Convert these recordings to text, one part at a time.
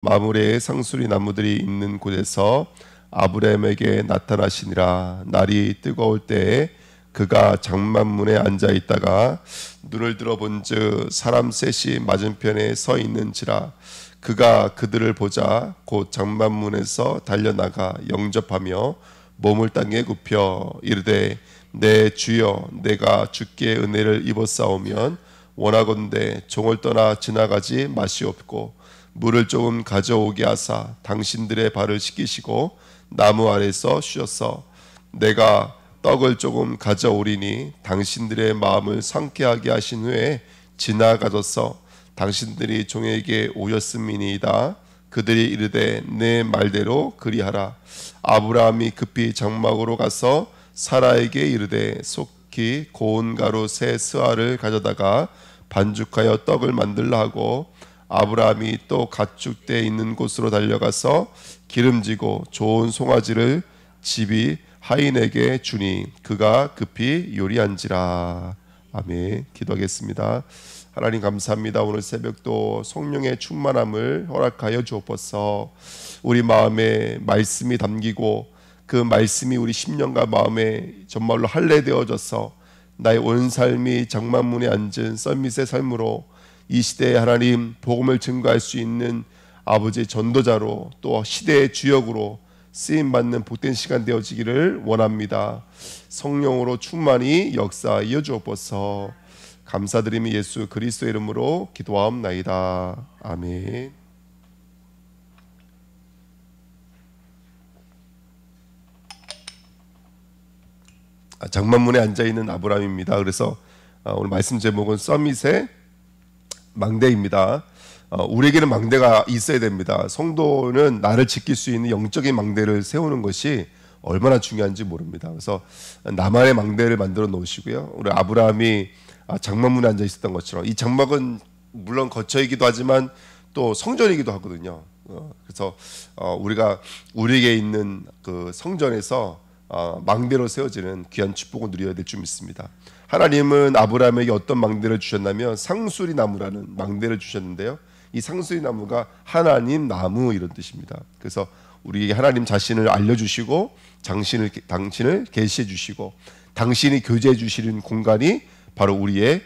마므레의 상수리 나무들이 있는 곳에서 아브라함에게 나타나시니라. 날이 뜨거울 때에 그가 장만문에 앉아 있다가 눈을 들어본즉 사람 셋이 맞은편에 서 있는지라. 그가 그들을 보자 곧 장만문에서 달려나가 영접하며 몸을 땅에 굽혀 이르되 내 주여, 내가 주께 은혜를 입었사오면 원하건대 종을 떠나 지나가지 마시옵고 물을 조금 가져오게 하사 당신들의 발을 씻기시고 나무 아래서 쉬었어. 내가 떡을 조금 가져오리니 당신들의 마음을 상쾌하게 하신 후에 지나가셔서 당신들이 종에게 오셨음이니이다. 그들이 이르되 내 말대로 그리하라. 아브라함이 급히 장막으로 가서 사라에게 이르되 속히 고운 가루 세 스아를 가져다가 반죽하여 떡을 만들라 하고 아브라함이 또 가축대 있는 곳으로 달려가서 기름지고 좋은 송아지를 집이 하인에게 주니 그가 급히 요리한지라. 아멘. 기도하겠습니다. 하나님 감사합니다. 오늘 새벽도 성령의 충만함을 허락하여 주옵소서. 우리 마음에 말씀이 담기고 그 말씀이 우리 심령과 마음에 정말로 할례되어져서 나의 온 삶이 장만문에 앉은 썰밋의 삶으로 이 시대에 하나님 복음을 증거할 수 있는 아버지의 전도자로 또 시대의 주역으로 쓰임받는 복된 시간 되어지기를 원합니다. 성령으로 충만히 역사하여 주옵소서. 감사드리며 예수 그리스도 이름으로 기도하옵나이다. 아멘. 장만문에 앉아있는 아브라함입니다. 그래서 오늘 말씀 제목은 서밋의 망대입니다. 우리에게는 망대가 있어야 됩니다. 성도는 나를 지킬 수 있는 영적인 망대를 세우는 것이 얼마나 중요한지 모릅니다. 그래서 나만의 망대를 만들어 놓으시고요. 우리 아브라함이 장막문에 앉아 있었던 것처럼 이 장막은 물론 거처이기도 하지만 또 성전이기도 하거든요. 그래서 우리가 우리에게 있는 그 성전에서 망대로 세워지는 귀한 축복을 누려야 될 줄 믿습니다. 하나님은 아브라함에게 어떤 망대를 주셨냐면 상수리 나무라는 망대를 주셨는데요. 이 상수리 나무가 하나님 나무 이런 뜻입니다. 그래서 우리에게 하나님 자신을 알려주시고 당신을 계시해 주시고 당신이 교제해 주시는 공간이 바로 우리의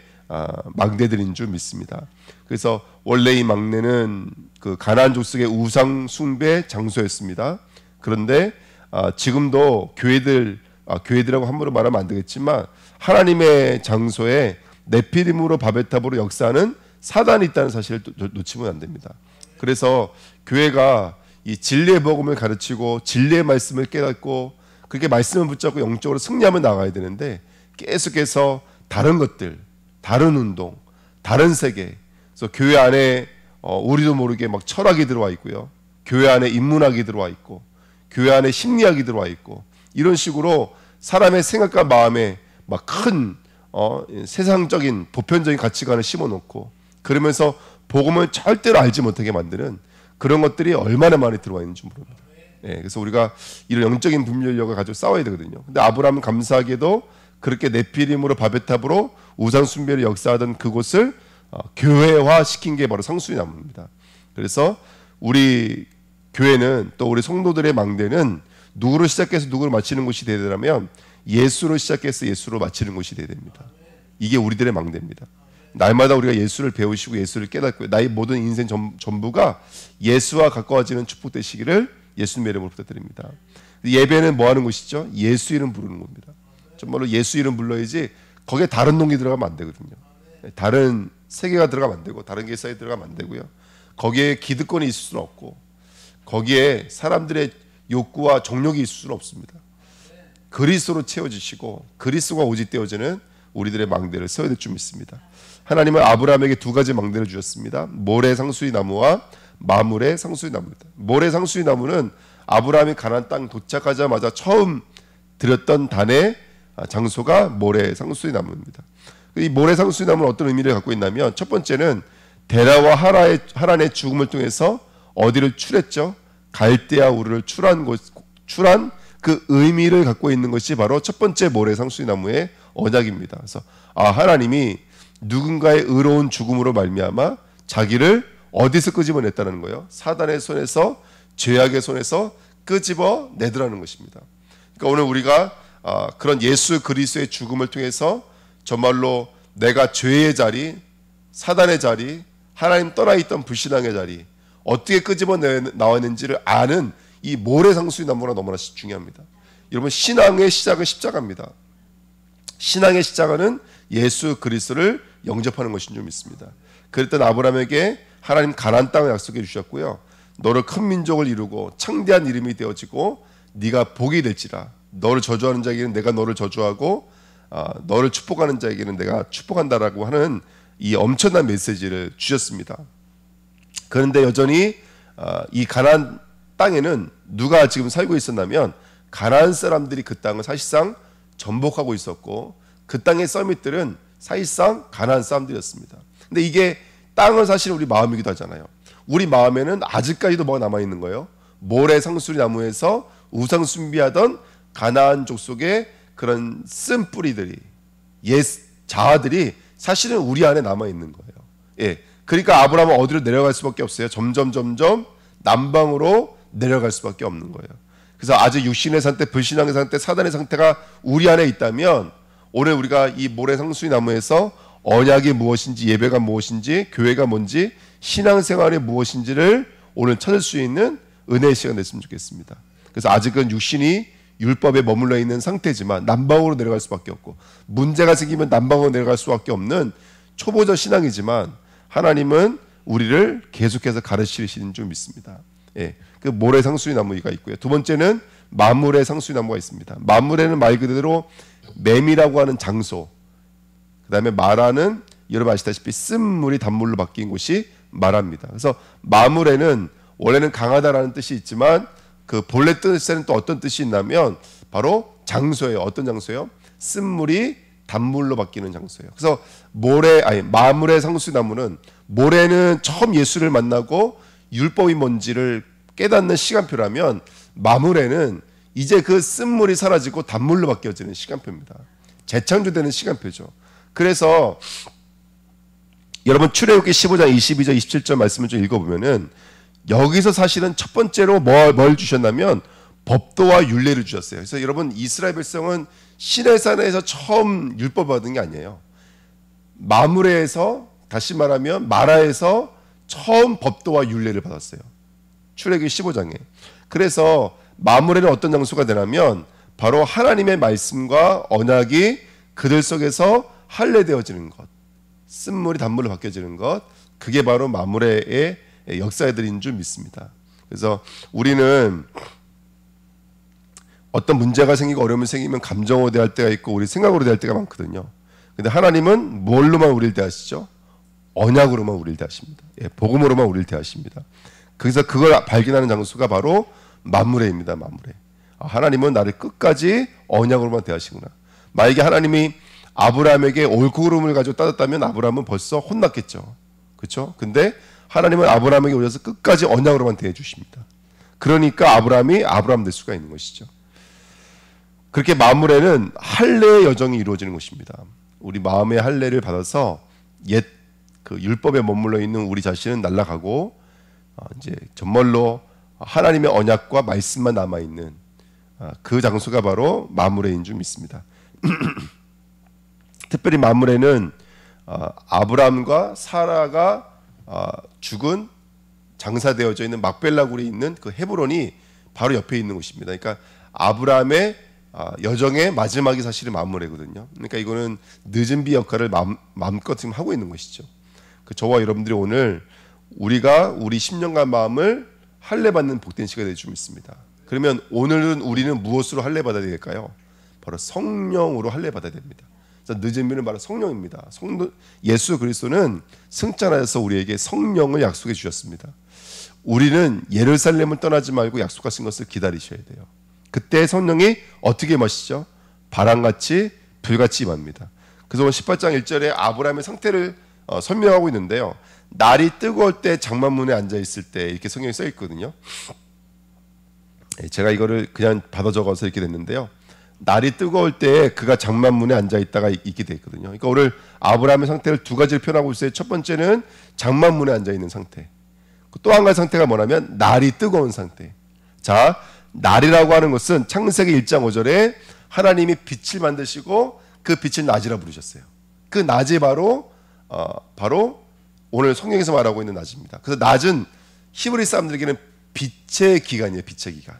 망대들인 줄 믿습니다. 그래서 원래 이 망대는 그 가나안 족속의 우상 숭배 장소였습니다. 그런데 지금도 교회들하고 함부로 말하면 안 되겠지만 하나님의 장소에 네피림으로 바벨탑으로 역사하는 사단이 있다는 사실을 놓치면 안 됩니다. 그래서 교회가 이 진리의 복음을 가르치고 진리의 말씀을 깨닫고 그렇게 말씀을 붙잡고 영적으로 승리하며 나가야 되는데 계속해서 다른 것들, 다른 운동, 다른 세계, 그래서 교회 안에 우리도 모르게 막 철학이 들어와 있고요, 교회 안에 인문학이 들어와 있고, 교회 안에 심리학이 들어와 있고, 이런 식으로 사람의 생각과 마음에 막 큰 세상적인 보편적인 가치관을 심어놓고 그러면서 복음을 절대로 알지 못하게 만드는 그런 것들이 얼마나 많이 들어와 있는지 모릅니다. 그래서 우리가 이런 영적인 분별력을 가지고 싸워야 되거든요. 근데 아브라함은 감사하게도 그렇게 네피림으로 바벨탑으로 우상 숭배를 역사하던 그곳을 교회화 시킨 게 바로 상수리 나무입니다. 그래서 우리 교회는 또 우리 성도들의 망대는 누구로 시작해서 누구로 마치는 곳이 되려면 예수로 시작해서 예수로 마치는 곳이 되어야 됩니다. 이게 우리들의 망대입니다. 날마다 우리가 예수를 배우시고 예수를 깨닫고 나의 모든 인생 전부가 예수와 가까워지는 축복 되시기를 예수님의 이름으로 부탁드립니다. 예배는 뭐 하는 곳이죠? 예수 이름 부르는 겁니다. 정말로 예수 이름 불러야지 거기에 다른 동기 들어가면 안 되거든요. 다른 세계가 들어가면 안 되고 다른 계사에 들어가면 안 되고요. 거기에 기득권이 있을 수는 없고 거기에 사람들의 욕구와 정욕이 있을 수는 없습니다. 그리스도로 채워지시고 그리스도가 오직되어지는 우리들의 망대를 세워야 될 줄 믿습니다. 하나님은 아브라함에게 두 가지 망대를 주셨습니다. 모래 상수리 나무와 마물의 상수리 나무입니다. 모래 상수리 나무는 아브라함이 가나안 땅 도착하자마자 처음 드렸던 단의 장소가 모래 상수리 나무입니다. 이 모래 상수리 나무는 어떤 의미를 갖고 있냐면 첫 번째는 데라와 하란의 죽음을 통해서 어디를 출했죠? 갈대아 우르를 출한 그 의미를 갖고 있는 것이 바로 첫 번째 모래 상수리 나무의 언약입니다. 그래서 하나님이 누군가의 의로운 죽음으로 말미암아 자기를 어디서 끄집어냈다는 거예요? 사단의 손에서, 죄악의 손에서 끄집어내더라는 것입니다. 그러니까 오늘 우리가 그런 예수 그리스도의 죽음을 통해서 정말로 내가 죄의 자리, 사단의 자리, 하나님 떠나있던 불신앙의 자리 어떻게 끄집어 나왔는지를 아는 이 모래상수의 나무가 너무나 중요합니다. 여러분, 신앙의 시작은 십자가입니다. 신앙의 시작은 예수 그리스도를 영접하는 것인 줄 믿습니다. 그랬던 아브라함에게 하나님 가나안 땅을 약속해 주셨고요. 너를 큰 민족을 이루고 창대한 이름이 되어지고 네가 복이 될지라. 너를 저주하는 자에게는 내가 너를 저주하고 너를 축복하는 자에게는 내가 축복한다라고 하는 이 엄청난 메시지를 주셨습니다. 그런데 여전히 이 가나안 땅에는 누가 지금 살고 있었냐면 가나안 사람들이 그 땅을 사실상 전복하고 있었고 그 땅의 서밋들은 사실상 가나안 사람들이었습니다. 근데 이게 땅은 사실 우리 마음이기도 하잖아요. 우리 마음에는 아직까지도 뭐가 남아있는 거예요? 모래 상수리 나무에서 우상 숭배하던 가나안 족속의 그런 쓴 뿌리들이, 옛 자아들이 사실은 우리 안에 남아있는 거예요. 예. 그러니까 아브라함은 어디로 내려갈 수밖에 없어요. 점점 남방으로 내려갈 수밖에 없는 거예요. 그래서 아직 육신의 상태, 불신앙의 상태, 사단의 상태가 우리 안에 있다면 오늘 우리가 이 모래 상수리 나무에서 언약이 무엇인지, 예배가 무엇인지, 교회가 뭔지, 신앙생활이 무엇인지를 오늘 찾을 수 있는 은혜의 시간 됐으면 좋겠습니다. 그래서 아직은 육신이 율법에 머물러 있는 상태지만 남방으로 내려갈 수밖에 없고 문제가 생기면 남방으로 내려갈 수밖에 없는 초보자 신앙이지만 하나님은 우리를 계속해서 가르치시는 줄 믿습니다. 예, 그 모래 상수리 나무가 있고요. 두 번째는 마물의 상수리 나무가 있습니다. 마물에는 말 그대로 맴이라고 하는 장소, 그 다음에 마라는 여러분 아시다시피 쓴물이 단물로 바뀐 곳이 마라입니다. 그래서 마물에는 원래는 강하다라는 뜻이 있지만 그 본래 뜻에는 또 어떤 뜻이 있냐면 바로 장소예요. 어떤 장소예요? 쓴물이 단물로 바뀌는 장소예요. 그래서 마물의 상수나무는 모래는 처음 예수를 만나고 율법이 뭔지를 깨닫는 시간표라면 마물에는 이제 그 쓴물이 사라지고 단물로 바뀌어지는 시간표입니다. 재창조되는 시간표죠. 그래서 여러분 출애굽기 15장 22절 27절 말씀을 좀 읽어보면은 여기서 사실은 첫 번째로 뭘 주셨냐면 법도와 율례를 주셨어요. 그래서 여러분 이스라엘 백성은 시내산에서 처음 율법 받은 게 아니에요. 마므레에서, 다시 말하면 마라에서 처음 법도와 율례를 받았어요. 출애굽기 15장에. 그래서 마므레는 어떤 장소가 되냐면 바로 하나님의 말씀과 언약이 그들 속에서 할례되어지는 것, 쓴물이 단물로 바뀌어지는 것, 그게 바로 마므레의 역사들인 줄 믿습니다. 그래서 우리는 어떤 문제가 생기고 어려움이 생기면 감정으로 대할 때가 있고 우리 생각으로 대할 때가 많거든요. 근데 하나님은 뭘로만 우리를 대하시죠? 언약으로만 우리를 대하십니다. 예, 복음으로만 우리를 대하십니다. 그래서 그걸 발견하는 장소가 바로 마므레입니다. 마므레. 하나님은 나를 끝까지 언약으로만 대하시구나. 만약에 하나님이 아브라함에게 옳고 그름을 가지고 따졌다면 아브라함은 벌써 혼났겠죠. 그렇죠? 근데 하나님은 아브라함에게 오셔서 끝까지 언약으로만 대해 주십니다. 그러니까 아브라함이 아브라함 될 수가 있는 것이죠. 그렇게 마므레는 할례의 여정이 이루어지는 것입니다. 우리 마음의 할례를 받아서 옛 그 율법에 머물러 있는 우리 자신은 날아가고 이제 정말로 하나님의 언약과 말씀만 남아 있는 그 장소가 바로 마므레인 줄 믿습니다. 특별히 마므레는 아브라함과 사라가 죽은 장사되어져 있는 막벨라 굴에 있는 그 헤브론이 바로 옆에 있는 곳입니다. 그러니까 아브라함의 여정의 마지막이 사실은 마므레거든요. 그러니까 이거는 늦은 비 역할을 마음껏 지금 하고 있는 것이죠. 저와 여러분들이 오늘 우리가 우리 10년간 마음을 할례받는 복된 시간이 될 줄 믿습니다. 그러면 오늘은 우리는 무엇으로 할례받아야 될까요? 바로 성령으로 할례받아야 됩니다. 늦은 비는 바로 성령입니다. 예수 그리스도는 승천하여서 우리에게 성령을 약속해 주셨습니다. 우리는 예루살렘을 떠나지 말고 약속하신 것을 기다리셔야 돼요. 그때 성령이 어떻게 임하시죠? 바람같이 불같이 임합니다. 그래서 오늘 18장 1절에 아브라함의 상태를 설명하고 있는데요. 날이 뜨거울 때 장막문에 앉아 있을 때 이렇게 성경에 써 있거든요. 제가 이거를 그냥 받아 적어서 이렇게 됐는데요. 날이 뜨거울 때 그가 장막문에 앉아 있다가 있게 돼 있거든요. 그러니까 오늘 아브라함의 상태를 두 가지를 표현하고 있어요. 첫 번째는 장막문에 앉아 있는 상태. 또 한 가지 상태가 뭐냐면 날이 뜨거운 상태. 자, 날이라고 하는 것은 창세기 1장 5절에 하나님이 빛을 만드시고 그 빛을 낮이라 부르셨어요. 그 낮이 바로 오늘 성경에서 말하고 있는 낮입니다. 그래서 낮은 히브리 사람들에게는 빛의 기간이에요. 빛의 기간.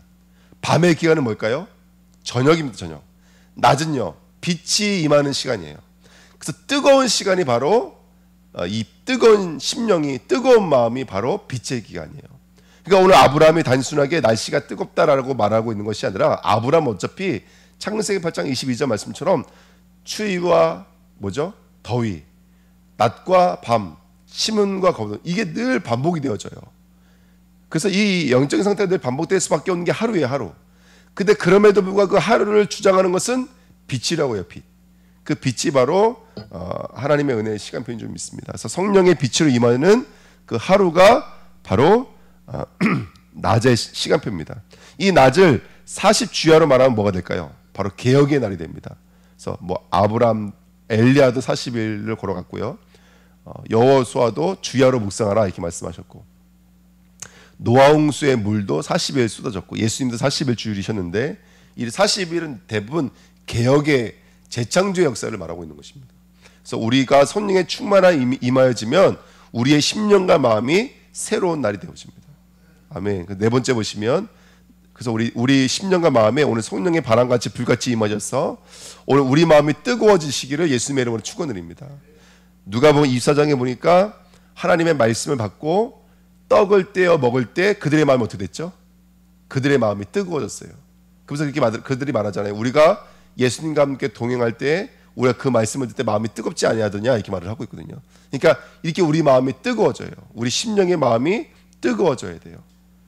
밤의 기간은 뭘까요? 저녁입니다. 저녁. 낮은요, 빛이 임하는 시간이에요. 그래서 뜨거운 시간이 바로 이 뜨거운 심령이, 뜨거운 마음이 바로 빛의 기간이에요. 그러니까 오늘 아브라함이 단순하게 날씨가 뜨겁다라고 말하고 있는 것이 아니라, 아브라함 어차피 창세기 8장 22절 말씀처럼 추위와 뭐죠? 더위, 낮과 밤, 심음과 거분, 이게 늘 반복이 되어져요. 그래서 이 영적인 상태가 늘 반복될 수밖에 없는 게 하루예요, 하루. 근데 그럼에도 불구하고 그 하루를 주장하는 것은 빛이라고 해요, 빛. 그 빛이 바로 하나님의 은혜의 시간표인 줄 믿습니다. 그래서 성령의 빛으로 임하는 그 하루가 바로 낮의 시간표입니다. 이 낮을 40주야로 말하면 뭐가 될까요? 바로 개혁의 날이 됩니다. 그래서 뭐 아브람, 엘리야도 40일을 걸어갔고요. 여호수아도 주야로 묵상하라 이렇게 말씀하셨고, 노아홍수의 물도 40일 쏟아졌고, 예수님도 40일 주일이셨는데, 이 40일은 대부분 개혁의 재창조의 역사를 말하고 있는 것입니다. 그래서 우리가 성령의 충만함이 임하여지면 우리의 심령과 마음이 새로운 날이 되어집니다. 아멘. 네 번째 보시면, 그래서 우리 심령과 마음에 오늘 성령의 바람같이 불같이 임하셔서 오늘 우리 마음이 뜨거워지시기를 예수님의 이름으로 축원드립니다. 누가복음 24장에 보니까 하나님의 말씀을 받고 떡을 떼어 먹을 때 그들의 마음이 어떻게 됐죠? 그들의 마음이 뜨거워졌어요. 그래서 그렇게 그들이 말하잖아요. 우리가 예수님과 함께 동행할 때 우리가 그 말씀을 듣을 때 마음이 뜨겁지 아니하더냐 이렇게 말을 하고 있거든요. 그러니까 이렇게 우리 마음이 뜨거워져요. 우리 심령의 마음이 뜨거워져야 돼요.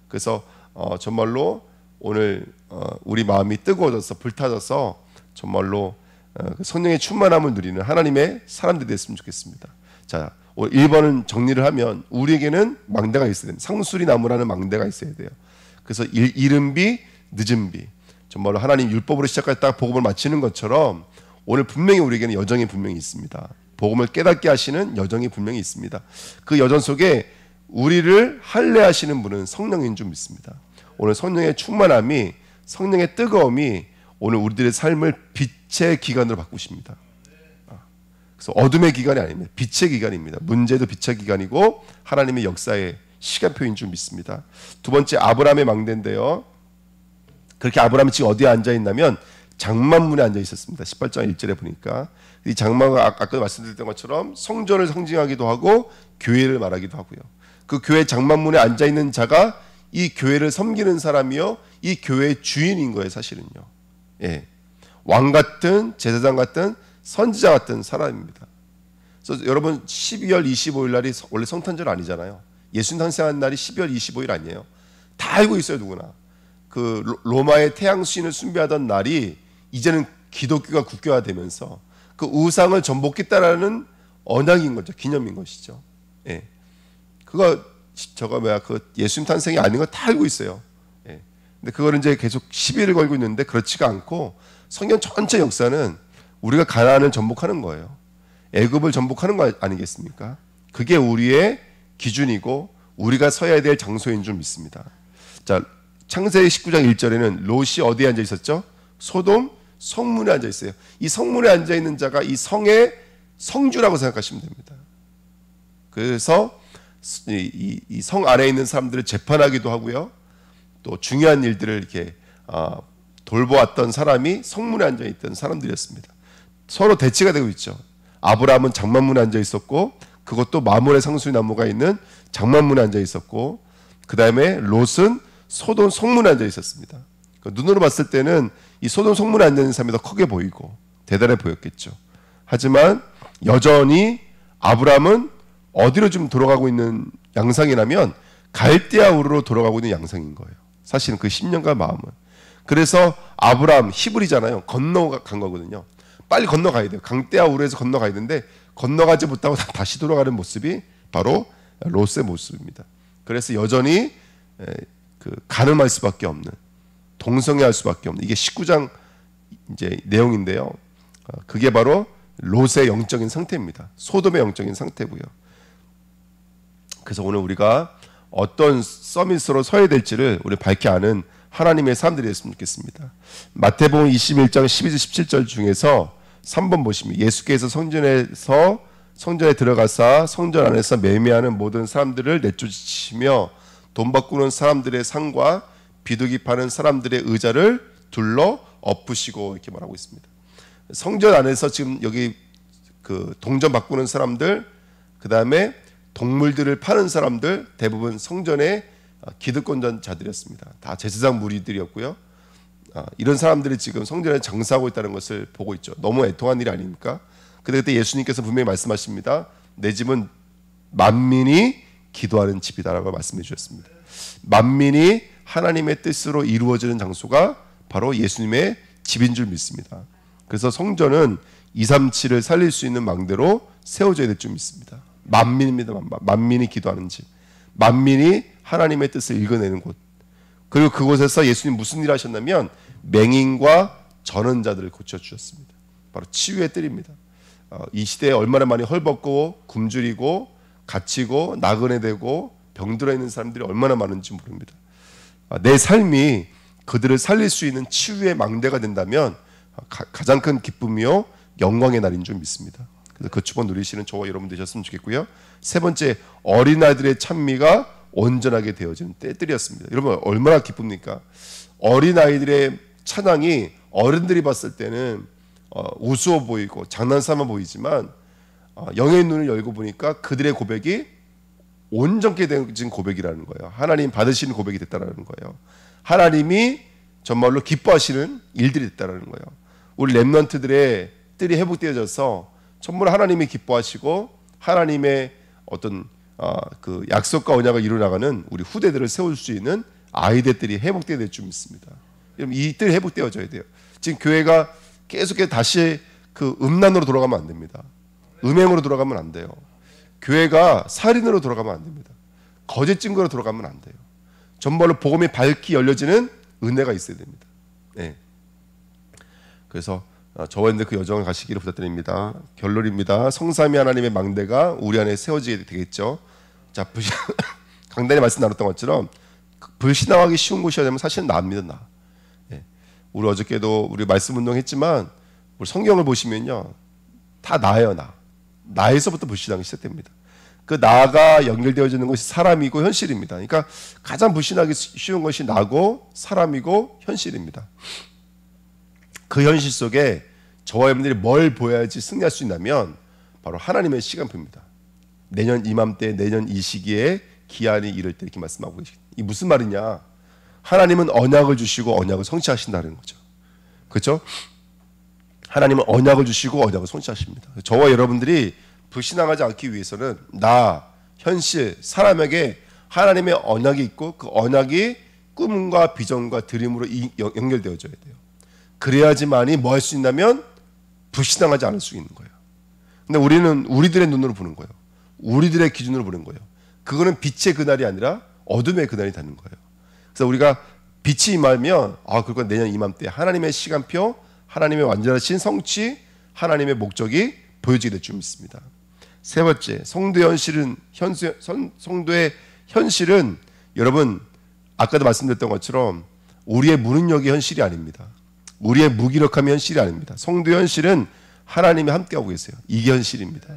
그래서 정말로 오늘 우리 마음이 뜨거워져서 불타져서 정말로 성령의 충만함을 누리는 하나님의 사람들이 됐으면 좋겠습니다. 자, 오늘 1번은 정리를 하면 우리에게는 망대가 있어야 됩니다. 상수리 나무라는 망대가 있어야 돼요. 그래서 이른 비, 늦은 비, 정말로 하나님 율법으로 시작했다가 복음을 마치는 것처럼 오늘 분명히 우리에게는 여정이 분명히 있습니다. 복음을 깨닫게 하시는 여정이 분명히 있습니다. 그 여정 속에 우리를 할례하시는 분은 성령인 줄 믿습니다. 오늘 성령의 충만함이, 성령의 뜨거움이 오늘 우리들의 삶을 빛의 기간으로 바꾸십니다. 그래서 어둠의 기간이 아닙니다. 빛의 기간입니다. 문제도 빛의 기간이고 하나님의 역사의 시간표인 줄 믿습니다. 두 번째, 아브라함의 망대인데요. 그렇게 아브라함이 지금 어디에 앉아 있냐면 장막문에 앉아 있었습니다. 18장 1절에 보니까 이 장막은 아까 말씀드렸던 것처럼 성전을 상징하기도 하고 교회를 말하기도 하고요. 그 교회 장막문에 앉아 있는 자가 이 교회를 섬기는 사람이요, 이 교회의 주인인 거예요, 사실은요. 예, 왕 같은, 제사장 같은, 선지자 같은 사람입니다. 그래서 여러분 12월 25일 날이 원래 성탄절 아니잖아요. 예수님 탄생한 날이 12월 25일 아니에요. 다 알고 있어요, 누구나. 그 로마의 태양 수신을 숭배하던 날이 이제는 기독교가 국교화되면서 그 우상을 전복했다라는 언약인 거죠. 기념인 것이죠. 예. 그 예수님 탄생이 아닌 거 다 알고 있어요. 예. 근데 그거를 이제 계속 시비를 걸고 있는데 그렇지가 않고 성경 전체 역사는 우리가 가나안을 전복하는 거예요. 애굽을 전복하는 거 아니겠습니까? 그게 우리의 기준이고 우리가 서야 될 장소인 줄 믿습니다. 자, 창세기 19장 1절에는 롯이 어디에 앉아 있었죠? 소돔 성문에 앉아 있어요. 이 성문에 앉아 있는 자가 이 성의 성주라고 생각하시면 됩니다. 그래서 이 성 안에 있는 사람들을 재판하기도 하고요. 또 중요한 일들을 이렇게 돌보았던 사람이 성문에 앉아 있던 사람들이었습니다. 서로 대치가 되고 있죠. 아브라함은 장막문에 앉아 있었고, 그것도 마므레 상수리 나무가 있는 장막문에 앉아 있었고, 그 다음에 롯은 소돔 성문에 앉아 있었습니다. 눈으로 봤을 때는 이 소돔 성문에 앉아 있는 사람이 더 크게 보이고 대단해 보였겠죠. 하지만 여전히 아브라함은 어디로 좀 돌아가고 있는 양상이라면 갈대아 우르로 돌아가고 있는 양상인 거예요. 사실은 그 10년간 마음은. 그래서 아브라함 히브리잖아요. 건너간 거거든요. 빨리 건너가야 돼요. 강대아 우르에서 건너가야 되는데 건너가지 못하고 다시 돌아가는 모습이 바로 롯의 모습입니다. 그래서 여전히 가늠할 수밖에 없는, 동성애할 수밖에 없는, 이게 19장 이제 내용인데요. 그게 바로 롯의 영적인 상태입니다. 소돔의 영적인 상태고요. 그래서 오늘 우리가 어떤 서밋으로 서야 될지를 우리 밝히 아는 하나님의 사람들이 됐으면 좋겠습니다. 마태복음 21장 12절 17절 중에서 3번 보시면 예수께서 성전에 들어가사 성전 안에서 매매하는 모든 사람들을 내쫓으시며 돈 바꾸는 사람들의 상과 비둘기 파는 사람들의 의자를 둘러 엎으시고 이렇게 말하고 있습니다. 성전 안에서 지금 여기 그 동전 바꾸는 사람들, 그 다음에 동물들을 파는 사람들, 대부분 성전의 기득권자들이었습니다. 다 제사장 무리들이었고요. 이런 사람들이 지금 성전에 장사하고 있다는 것을 보고 있죠. 너무 애통한 일이 아닙니까? 근데 그때 예수님께서 분명히 말씀하십니다. 내 집은 만민이 기도하는 집이다라고 말씀해 주셨습니다. 만민이 하나님의 뜻으로 이루어지는 장소가 바로 예수님의 집인 줄 믿습니다. 그래서 성전은 237을 살릴 수 있는 망대로 세워져야 될 줄 믿습니다. 만민입니다. 만민이 기도하는 집, 만민이 하나님의 뜻을 읽어내는 곳. 그리고 그곳에서 예수님 무슨 일을 하셨냐면 맹인과 전원자들을 고쳐주셨습니다. 바로 치유의 뜰입니다. 이 시대에 얼마나 많이 헐벗고 굶주리고 갇히고 나그네 되고 병들어 있는 사람들이 얼마나 많은지 모릅니다. 내 삶이 그들을 살릴 수 있는 치유의 망대가 된다면 가장 큰 기쁨이요 영광의 날인 줄 믿습니다. 그래서 그 축복 누리시는 저와 여러분 되셨으면 좋겠고요. 세 번째, 어린아이들의 찬미가 온전하게 되어지는 때들이었습니다. 여러분 얼마나 기쁩니까? 어린아이들의 찬양이 어른들이 봤을 때는 우스워 보이고 장난삼아 보이지만 영의 눈을 열고 보니까 그들의 고백이 온전케 된 고백이라는 거예요. 하나님 받으시는 고백이 됐다라는 거예요. 하나님이 정말로 기뻐하시는 일들이 됐다라는 거예요. 우리 렘넌트들의 뜰이 회복되어져서 정말 하나님이 기뻐하시고 하나님의 어떤 그 약속과 언약을 이루어나가는 우리 후대들을 세울 수 있는 아이들이 회복되어야 될 줄 믿습니다. 이 뜰이 회복되어져야 돼요. 지금 교회가 계속해서 다시 그 음란으로 돌아가면 안 됩니다. 음행으로 돌아가면 안 돼요. 교회가 살인으로 돌아가면 안 됩니다. 거짓 증거로 돌아가면 안 돼요. 정말로 복음이 밝히 열려지는 은혜가 있어야 됩니다. 네. 그래서 저와 그 여정을 가시기를 부탁드립니다. 결론입니다. 성삼위 하나님의 망대가 우리 안에 세워지게 되겠죠. 자, 강단에 말씀 나눴던 것처럼 불신앙하기 쉬운 곳이어야 되면 사실은 나입니다. 나. 예. 우리 어저께도 우리 말씀 운동했지만 우리 성경을 보시면요, 다 나예요. 나에서부터 불신앙이 시작됩니다. 그 나가 연결되어지는 것이 사람이고 현실입니다. 그러니까 가장 불신하기 쉬운 것이 나고 사람이고 현실입니다. 그 현실 속에 저와 여러분들이 뭘 보여야지 승리할 수 있냐면 바로 하나님의 시간표입니다. 내년 이맘때, 내년 이 시기에 기한이 이럴 때 이렇게 말씀하고 계십니다. 이 무슨 말이냐? 하나님은 언약을 주시고 언약을 성취하신다는 거죠. 그렇죠? 하나님은 언약을 주시고 언약을 성취하십니다. 저와 여러분들이 불신앙하지 않기 위해서는 나, 현실, 사람에게 하나님의 언약이 있고 그 언약이 꿈과 비전과 드림으로 연결되어져야 돼요. 그래야지만이 뭐 할 수 있냐면 불신앙하지 않을 수 있는 거예요. 근데 우리는 우리들의 눈으로 보는 거예요. 우리들의 기준으로 보는 거예요. 그거는 빛의 그날이 아니라 어둠의 그날이 되는 거예요. 그래서 우리가 빛이 임하면 그건 내년 이맘때 하나님의 시간표, 하나님의 완전하신 성취, 하나님의 목적이 보여지게 될 줄 믿습니다. 세 번째, 성도의 현실은 여러분 아까도 말씀드렸던 것처럼 우리의 무능력이 현실이 아닙니다. 우리의 무기력함이 현실이 아닙니다. 성도의 현실은 하나님이 함께하고 계세요. 이게 현실입니다.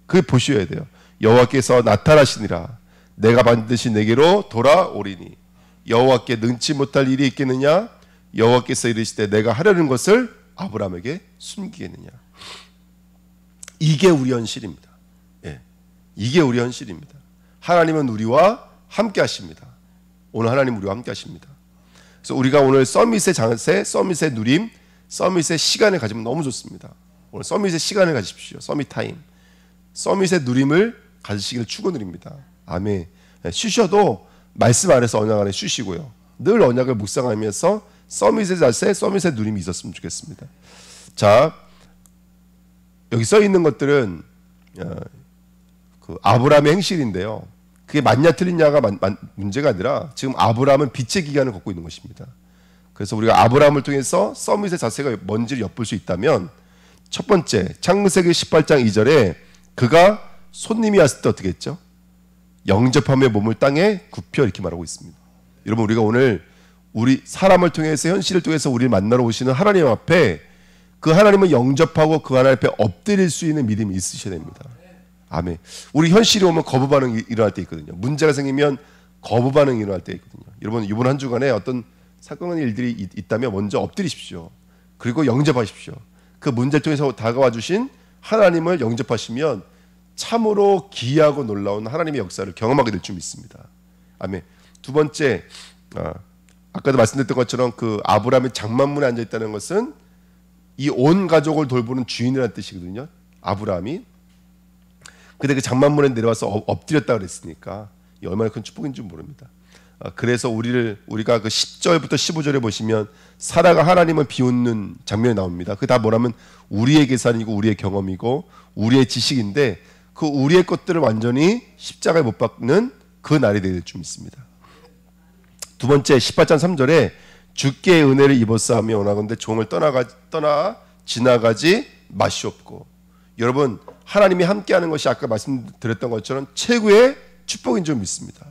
그걸 보셔야 돼요. 여호와께서 나타나시니라. 내가 반드시 내게로 돌아오리니. 여호와께 능치 못할 일이 있겠느냐? 여호와께서 이르시되 내가 하려는 것을 아브라함에게 숨기겠느냐? 이게 우리 현실입니다. 예, 이게 우리 현실입니다. 하나님은 우리와 함께 하십니다. 오늘 하나님 우리와 함께 하십니다. 그래서 우리가 오늘 서밋의 장세, 서밋의 누림, 서밋의 시간을 가지면 너무 좋습니다. 오늘 서밋의 시간을 가지십시오. 서밋 타임. 서밋의 누림을 가지시기를 축원드립니다. 아멘. 쉬셔도 말씀 안에서 언약 안에 쉬시고요. 늘 언약을 묵상하면서 서밋의 자세, 서밋의 누림이 있었으면 좋겠습니다. 자, 여기 써 있는 것들은 그 아브라함의 행실인데요. 그게 맞냐 틀리냐가 문제가 아니라 지금 아브라함은 빛의 기간을 걷고 있는 것입니다. 그래서 우리가 아브라함을 통해서 서밋의 자세가 뭔지를 엿볼 수 있다면 첫 번째, 창세기 18장 2절에 그가 손님이 왔을 때 어떻게 했죠? 영접함의 몸을 땅에 굽혀 이렇게 말하고 있습니다. 여러분 우리가 오늘 우리 사람을 통해서 현실을 통해서 우리를 만나러 오시는 하나님 앞에 그 하나님을 영접하고 그 하나님 앞에 엎드릴 수 있는 믿음이 있으셔야 됩니다. 아멘. 우리 현실이 오면 거부 반응이 일어날 때 있거든요. 문제가 생기면 거부 반응이 일어날 때 있거든요. 여러분 이번 한 주간에 어떤 사건의 일들이 있다면 먼저 엎드리십시오. 그리고 영접하십시오. 그 문제를 통해서 다가와 주신 하나님을 영접하시면 참으로 기이하고 놀라운 하나님의 역사를 경험하게 될 줄 믿습니다. 아멘. 두 번째, 아까도 말씀드렸던 것처럼 그 아브라함이 장만문에 앉아 있다는 것은 이 온 가족을 돌보는 주인이라는 뜻이거든요. 아브라함이. 근데 그 장만문에 내려와서 엎드렸다 그랬으니까 이 얼마나 큰 축복인 줄 모릅니다. 그래서 우리가 그 10절부터 15절에 보시면 사라가 하나님을 비웃는 장면이 나옵니다. 그게 다 뭐라면 우리의 계산이고 우리의 경험이고 우리의 지식인데 그 우리의 것들을 완전히 십자가에 못 박는 그 날이 될 줄 믿습니다. 두 번째 18장 3절에 주께 은혜를 입었사하며 원하건대 종을 떠나 지나가지 마시옵고. 여러분 하나님이 함께하는 것이 아까 말씀드렸던 것처럼 최고의 축복인 줄 믿습니다.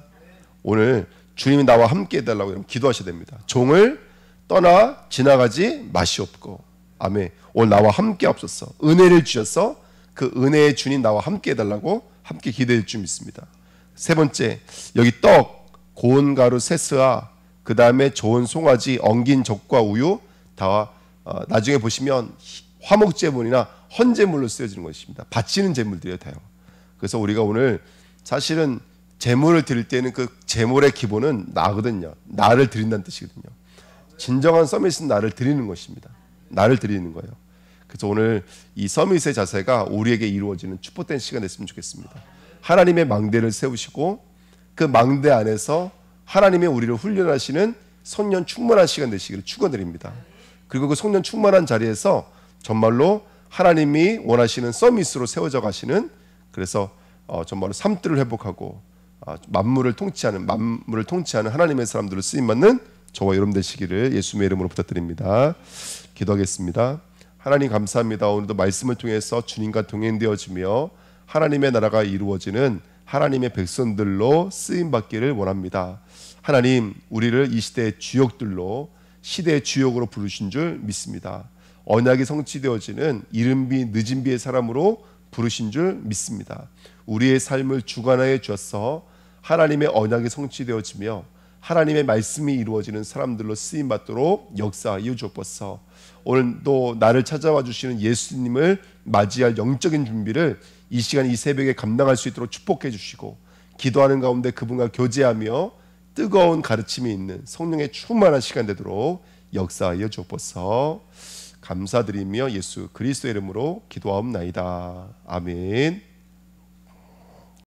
오늘 주님이 나와 함께 해달라고 여러분 기도하셔야 됩니다. 종을 떠나 지나가지 마시옵고. 아멘. 오늘 나와 함께 하옵소서. 은혜를 주셔서 그 은혜의 주님 나와 함께 해달라고 함께 기도해 줄 믿습니다. 세 번째 여기 떡, 고운 가루 세스와 그 다음에 좋은 송아지, 엉긴 젖과 우유 다 나중에 보시면 화목제물이나 헌제물로 쓰여지는 것입니다. 바치는 제물들이에요. 다요. 그래서 우리가 오늘 사실은 제물을 드릴 때는 그 제물의 기본은 나거든요. 나를 드린다는 뜻이거든요. 진정한 서밋은 나를 드리는 것입니다. 나를 드리는 거예요. 그래서 오늘 이 서밋의 자세가 우리에게 이루어지는 축복된 시간 됐으면 좋겠습니다. 하나님의 망대를 세우시고 그 망대 안에서 하나님의 우리를 훈련하시는 성령 충만한 시간 되시기를 축원드립니다. 그리고 그 성령 충만한 자리에서 정말로 하나님이 원하시는 서밋으로 세워져 가시는 그래서 정말로 삶들을 회복하고 만물을 통치하는 하나님의 사람들을 쓰임받는 저와 여러분 되시기를 예수님의 이름으로 부탁드립니다. 기도하겠습니다. 하나님 감사합니다. 오늘도 말씀을 통해서 주님과 동행되어지며 하나님의 나라가 이루어지는 하나님의 백성들로 쓰임받기를 원합니다. 하나님 우리를 이 시대의 주역들로 시대의 주역으로 부르신 줄 믿습니다. 언약이 성취되어지는 이른비 늦은비의 사람으로 부르신 줄 믿습니다. 우리의 삶을 주관하여 주셔서 하나님의 언약이 성취되어지며 하나님의 말씀이 이루어지는 사람들로 쓰임받도록 역사하여 주옵소서. 오늘도 나를 찾아와 주시는 예수님을 맞이할 영적인 준비를 이 시간 이 새벽에 감당할 수 있도록 축복해 주시고 기도하는 가운데 그분과 교제하며 뜨거운 가르침이 있는 성령의 충만한 시간 되도록 역사하여 주옵소서. 감사드리며 예수 그리스도의 이름으로 기도하옵나이다. 아멘.